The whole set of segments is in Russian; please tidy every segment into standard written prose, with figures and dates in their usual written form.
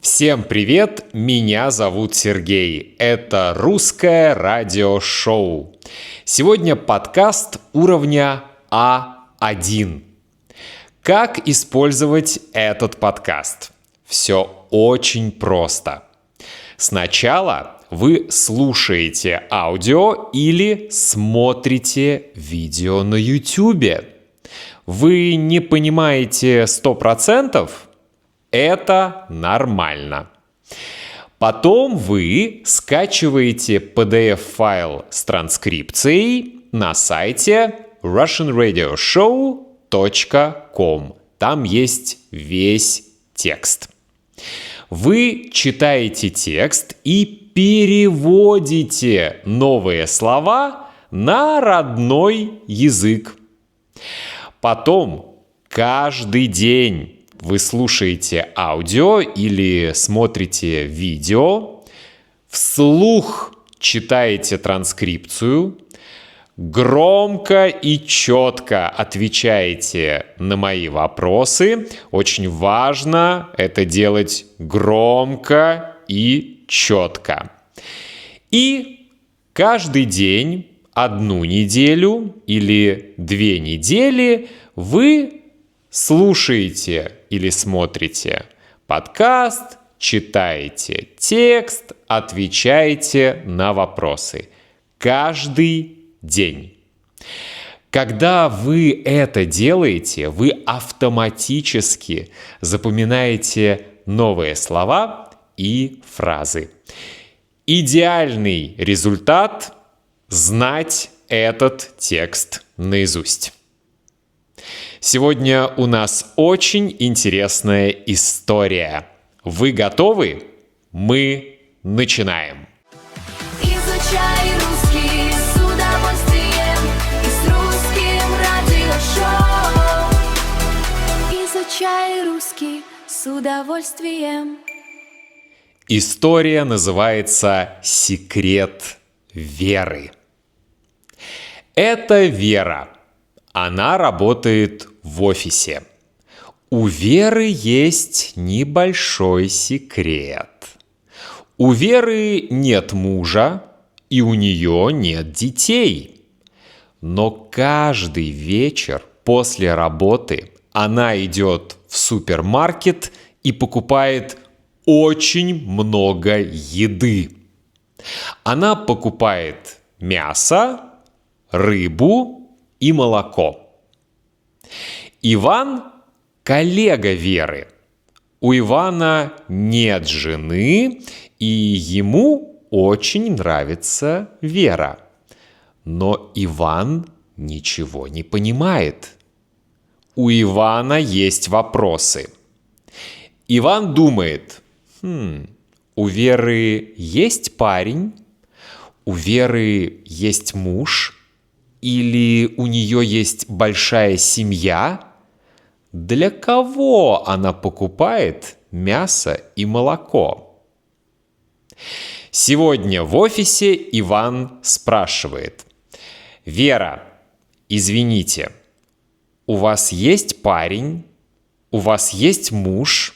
Всем привет, меня зовут Сергей. Это русское радиошоу. Сегодня подкаст уровня А1. Как использовать этот подкаст? Все очень просто. Сначала вы слушаете аудио или смотрите видео на YouTube. Вы не понимаете 100%? Это нормально. Потом вы скачиваете PDF-файл с транскрипцией на сайте russianradioshow.com. Там есть весь текст. Вы читаете текст и переводите новые слова на родной язык. Потом каждый день вы слушаете аудио или смотрите видео, вслух читаете транскрипцию, громко и четко отвечаете на мои вопросы. Очень важно это делать громко и четко. И каждый день, 1 неделю или 2 недели вы слушаете или смотрите подкаст, читаете текст, отвечаете на вопросы. Каждый день. Когда вы это делаете, вы автоматически запоминаете новые слова и фразы. Идеальный результат – знать этот текст наизусть. Сегодня у нас очень интересная история. Вы готовы? Мы начинаем. Изучай русский с удовольствием и с русским радиошоу. Изучай русский с удовольствием. История называется «Секрет веры». Это Вера. Она работает в офисе. У Веры есть небольшой секрет. У Веры нет мужа, и у нее нет детей. Но каждый вечер после работы она идет в супермаркет и покупает очень много еды. Она покупает мясо, рыбу и молоко. Иван – коллега Веры. У Ивана нет жены, и ему очень нравится Вера. Но Иван ничего не понимает. У Ивана есть вопросы. Иван думает, у Веры есть парень, у Веры есть муж, или у нее есть большая семья? Для кого она покупает мясо и молоко? Сегодня в офисе Иван спрашивает: «Вера, извините, у вас есть парень? У вас есть муж?»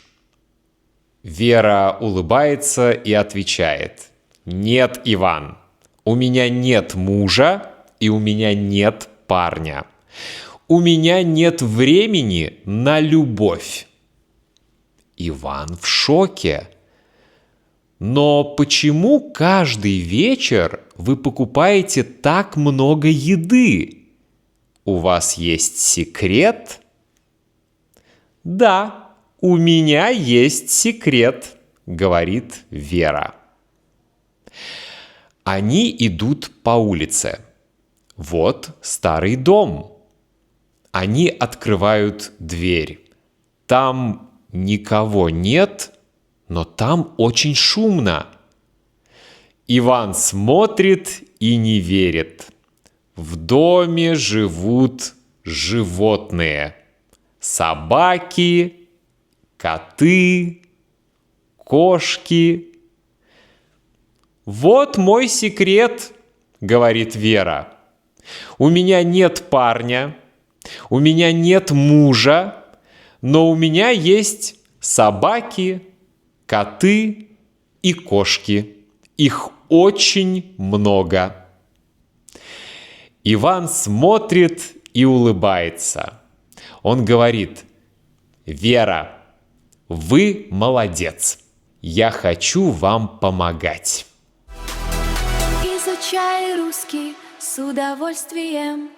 Вера улыбается и отвечает: «Нет, Иван, у меня нет мужа, и у меня нет парня. У меня нет времени на любовь». Иван в шоке. «Но почему каждый вечер вы покупаете так много еды? У вас есть секрет?» «Да, у меня есть секрет», — говорит Вера. Они идут по улице. Вот старый дом. Они открывают дверь. Там никого нет, но там очень шумно. Иван смотрит и не верит. В доме живут животные. Собаки, коты, кошки. «Вот мой секрет», — говорит Вера. «У меня нет парня, у меня нет мужа, но у меня есть собаки, коты и кошки. Их очень много. Иван смотрит и улыбается. Он говорит: «Вера, вы молодец. Я хочу вам помогать». Изучай русский с удовольствием.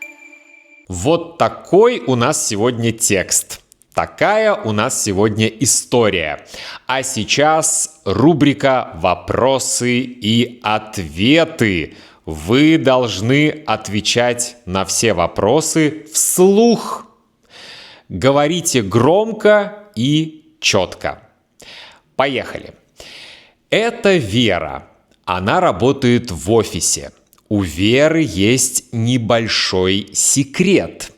Вот такой у нас сегодня текст. Такая у нас сегодня история. А сейчас рубрика «Вопросы и ответы». Вы должны отвечать на все вопросы вслух. Говорите громко и четко. Поехали. Это Вера. Она работает в офисе. У Веры есть небольшой секрет.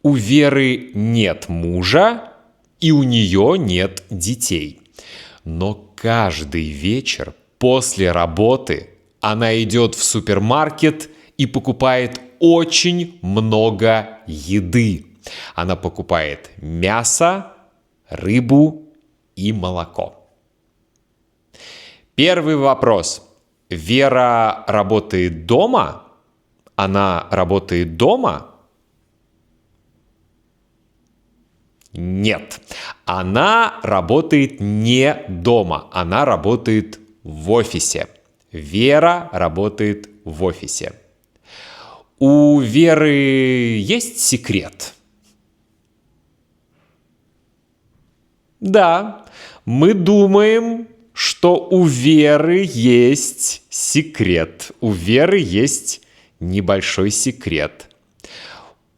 У Веры нет мужа, и у нее нет детей. Но каждый вечер после работы она идет в супермаркет и покупает очень много еды. Она покупает мясо, рыбу и молоко. Первый вопрос. Вера работает дома? Она работает дома? Нет. Она работает не дома. Она работает в офисе. Вера работает в офисе. У Веры есть секрет? Да, мы думаем, что у Веры есть секрет. У Веры есть небольшой секрет.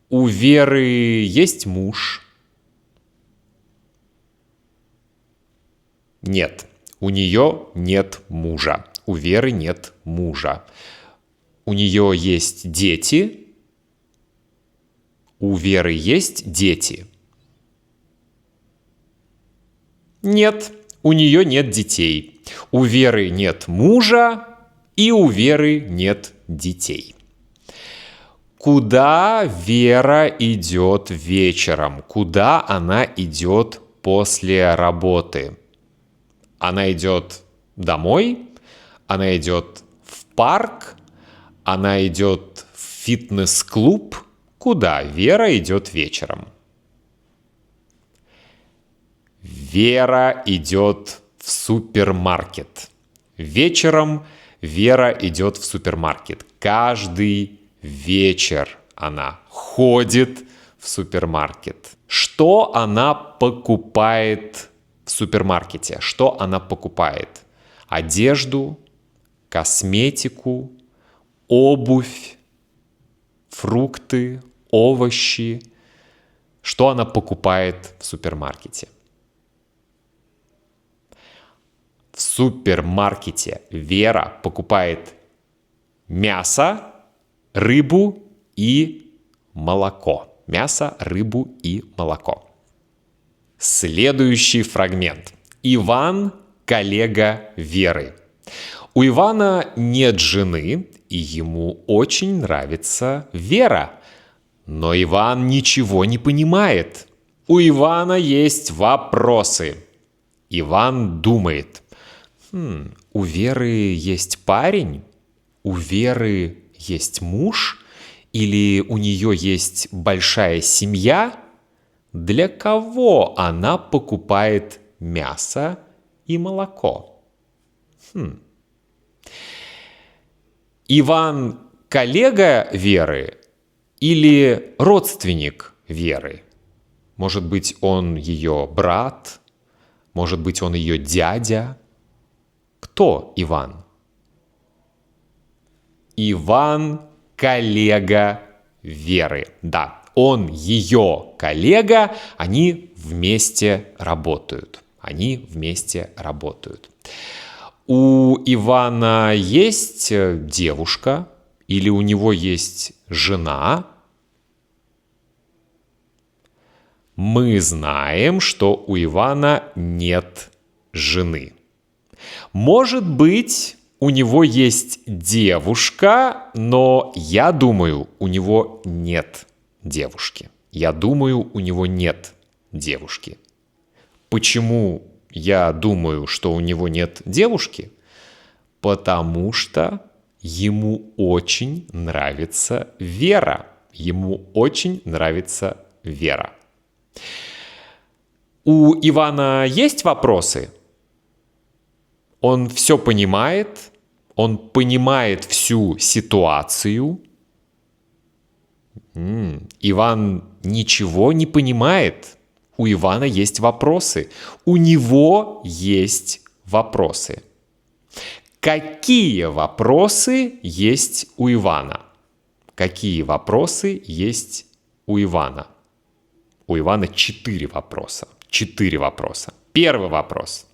У Веры есть муж? Нет, у нее нет мужа. У Веры нет мужа. У нее есть дети? У Веры есть дети? Нет, у нее нет детей. У Веры нет мужа, и у Веры нет детей. Куда Вера идет вечером? Куда она идет после работы? Она идет домой? Она идет в парк? Она идет в фитнес-клуб? Куда Вера идет вечером? Вера идет в супермаркет. Вечером Вера идет в супермаркет. Каждый вечер она ходит в супермаркет. Что она покупает в супермаркете? Что она покупает? Одежду, косметику, обувь, фрукты, овощи. Что она покупает в супермаркете? В супермаркете Вера покупает мясо, рыбу и молоко. Мясо, рыбу и молоко. Следующий фрагмент. Иван – коллега Веры. У Ивана нет жены, и ему очень нравится Вера. Но Иван ничего не понимает. У Ивана есть вопросы. Иван думает: у Веры есть парень? У Веры есть муж? Или у нее есть большая семья? Для кого она покупает мясо и молоко? Иван – коллега Веры или родственник Веры? Может быть, он ее брат? Может быть, он ее дядя? Кто Иван? Иван – коллега Веры. Да, он ее коллега, они вместе работают. Они вместе работают. У Ивана есть девушка или у него есть жена? Мы знаем, что у Ивана нет жены. Может быть, у него есть девушка, но я думаю, у него нет девушки. Я думаю, у него нет девушки. Почему я думаю, что у него нет девушки? Потому что ему очень нравится Вера. Ему очень нравится Вера. У Ивана есть вопросы? Он все понимает, он понимает всю ситуацию. Иван ничего не понимает. У Ивана есть вопросы. У него есть вопросы. Какие вопросы есть у Ивана? Какие вопросы есть у Ивана? У Ивана 4 вопроса. 4 вопроса. Первый вопрос.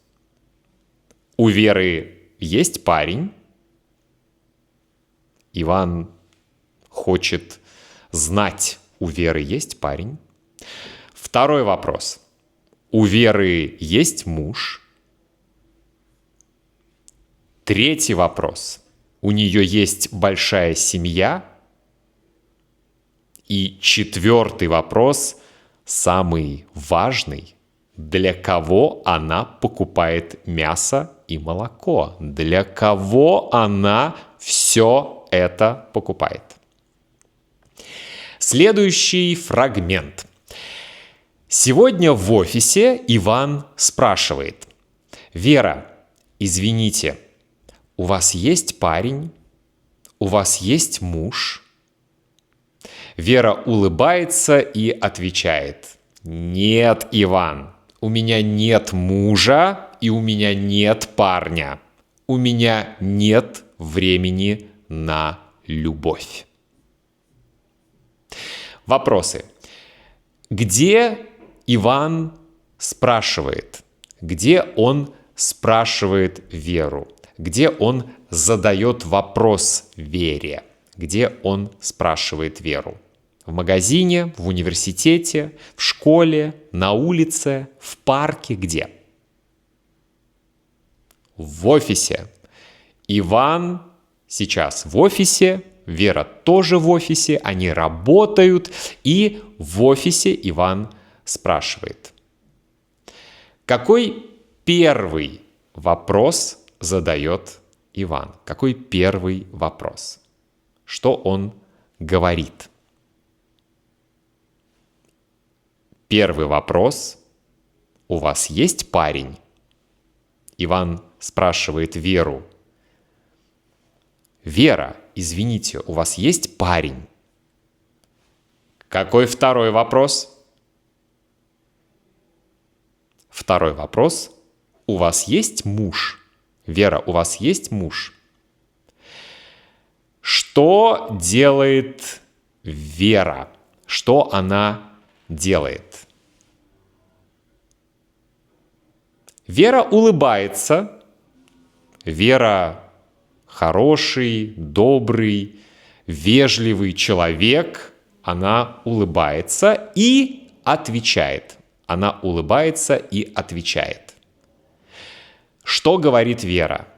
У Веры есть парень? Иван хочет знать, у Веры есть парень. Второй вопрос. У Веры есть муж? Третий вопрос. У нее есть большая семья? И четвертый вопрос, самый важный. Для кого она покупает мясо и молоко? Для кого она все это покупает? Следующий фрагмент. Сегодня в офисе Иван спрашивает: «Вера, извините, у вас есть парень? У вас есть муж?» Вера улыбается и отвечает: «Нет, Иван, у меня нет мужа и у меня нет парня. У меня нет времени на любовь». Вопросы. Где Иван спрашивает? Где он спрашивает Веру? Где он задает вопрос Вере? Где он спрашивает Веру? В магазине, в университете, в школе, на улице, в парке, где? В офисе. Иван сейчас в офисе, Вера тоже в офисе, они работают, и в офисе Иван спрашивает. Какой первый вопрос задает Иван? Какой первый вопрос? Что он говорит? Первый вопрос. У вас есть парень? Иван спрашивает Веру. Вера, извините, у вас есть парень? Какой второй вопрос? Второй вопрос. У вас есть муж? Вера, у вас есть муж? Что делает Вера? Что она делает? Вера улыбается. Вера хороший, добрый, вежливый человек. Она улыбается и отвечает. Она улыбается и отвечает. Что говорит Вера?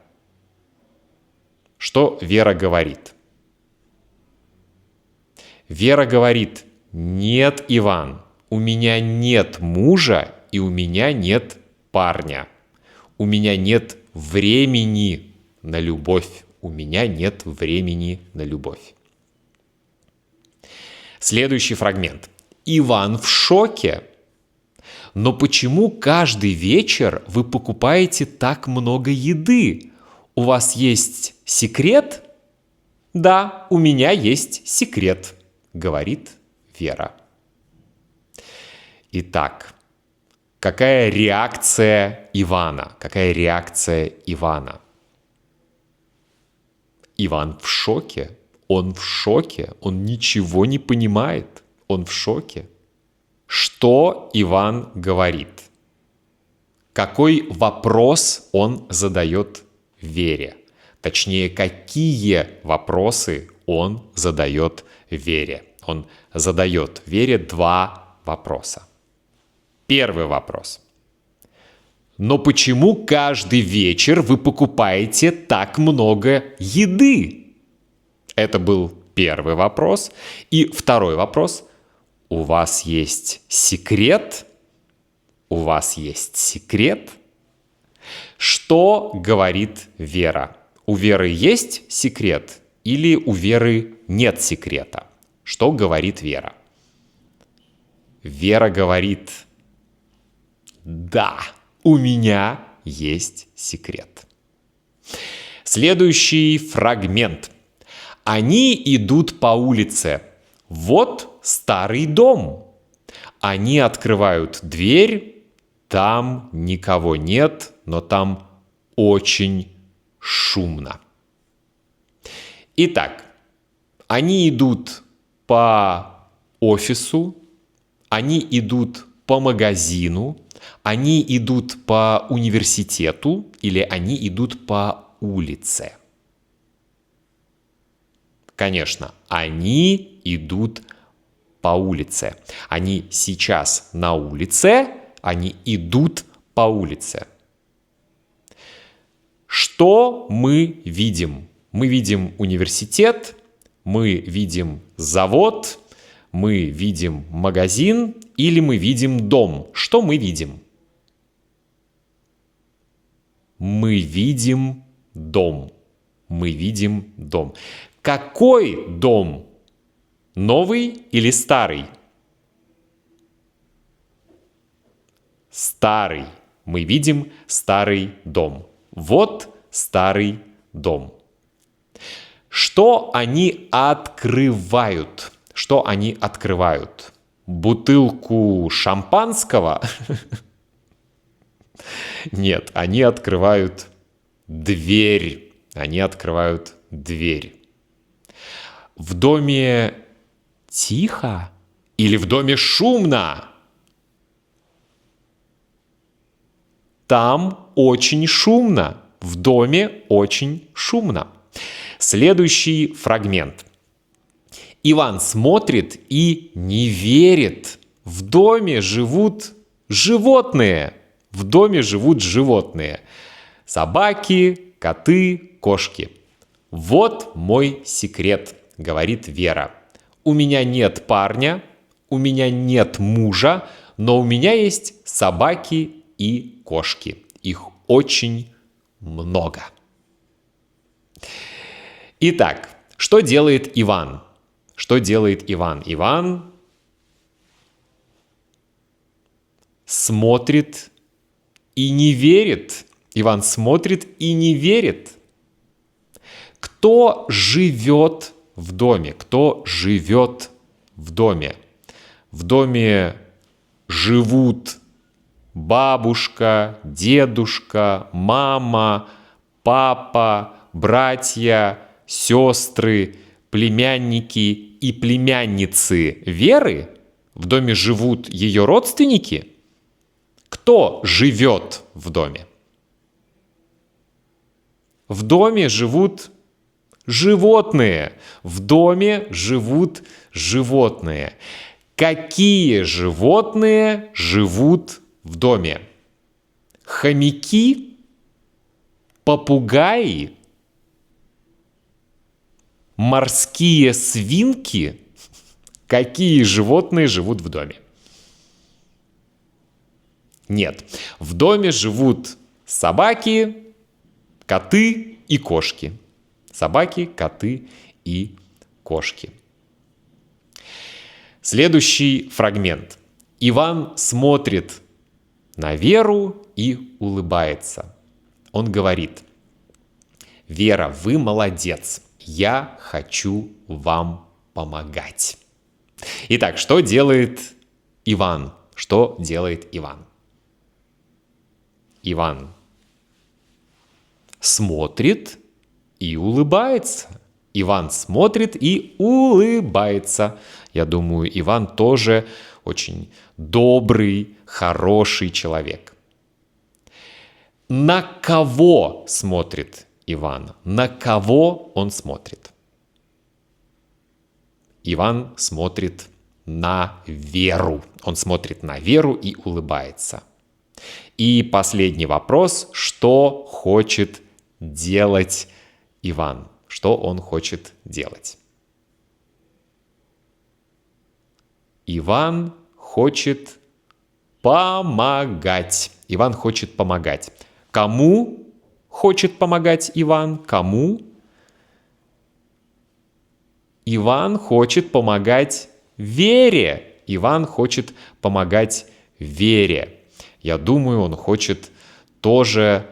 Что Вера говорит? Вера говорит: «Нет, Иван, у меня нет мужа и у меня нет парня. У меня нет времени на любовь. У меня нет времени на любовь». Следующий фрагмент. Иван в шоке. «Но почему каждый вечер вы покупаете так много еды? У вас есть секрет?» «Да, у меня есть секрет», говорит Вера. Итак, какая реакция Ивана? Какая реакция Ивана? Иван в шоке. Он в шоке. Он ничего не понимает. Он в шоке. Что Иван говорит? Какой вопрос он задает Вере? Точнее, какие вопросы он задает Вере? Он задает Вере 2 вопроса. Первый вопрос. «Но почему каждый вечер вы покупаете так много еды?» Это был первый вопрос. И второй вопрос. «У вас есть секрет?» У вас есть секрет? Что говорит Вера? У Веры есть секрет или у Веры нет секрета? Что говорит Вера? Вера говорит: да, у меня есть секрет. Следующий фрагмент. Они идут по улице. Вот старый дом. Они открывают дверь. Там никого нет, но там очень шумно. Итак, они идут по офису, они идут по магазину, они идут по университету или они идут по улице. Конечно, они идут по улице. Они сейчас на улице, они идут по улице. Что мы видим? Мы видим университет, мы видим завод, мы видим магазин или мы видим дом. Что мы видим? Мы видим дом. Мы видим дом. Какой дом? Новый или старый? Старый. Мы видим старый дом. Вот старый дом. Что они открывают? Что они открывают? Бутылку шампанского? Нет, они открывают дверь. Они открывают дверь. В доме тихо или в доме шумно? Там очень шумно. В доме очень шумно. Следующий фрагмент. Иван смотрит и не верит. В доме живут животные. В доме живут животные. Собаки, коты, кошки. Вот мой секрет, говорит Вера. У меня нет парня, у меня нет мужа, но у меня есть собаки и кошки. Их очень много. Итак, что делает Иван? Что делает Иван? Иван смотрит и не верит. Иван смотрит и не верит. Кто живет в доме? Кто живет в доме? В доме живут бабушка, дедушка, мама, папа, братья, сестры, племянники и племянницы Веры? В доме живут ее родственники? Кто живет в доме? В доме живут животные. В доме живут животные. Какие животные живут в доме? Хомяки? Попугаи? Морские свинки? Какие животные живут в доме? Нет. В доме живут собаки, коты и кошки. Собаки, коты и кошки. Следующий фрагмент. Иван смотрит на Веру и улыбается. Он говорит: Вера, вы молодец. Я хочу вам помогать. Итак, что делает Иван? Что делает Иван? Иван смотрит и улыбается. Иван смотрит и улыбается. Я думаю, Иван тоже очень добрый, хороший человек. На кого смотрит Иван? На кого он смотрит? Иван смотрит на Веру. Он смотрит на Веру и улыбается. И последний вопрос. Что хочет делать Иван? Что он хочет делать? Иван хочет помогать. Иван хочет помогать. Кому хочет помогать Иван? Кому? Иван хочет помогать Вере. Иван хочет помогать Вере. Я думаю, он хочет тоже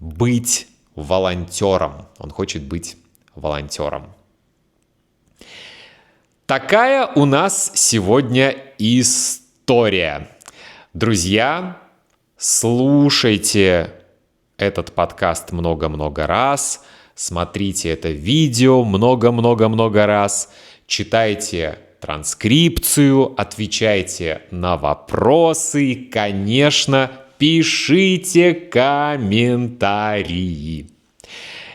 быть волонтером. Он хочет быть волонтером. Такая у нас сегодня история. Друзья, слушайте этот подкаст много-много раз, смотрите это видео много-много-много раз, читайте транскрипцию, отвечайте на вопросы и, конечно, пишите комментарии.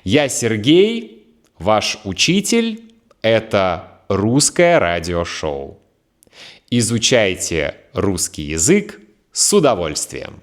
Я Сергей, ваш учитель. Это русское радиошоу. Изучайте русский язык с удовольствием.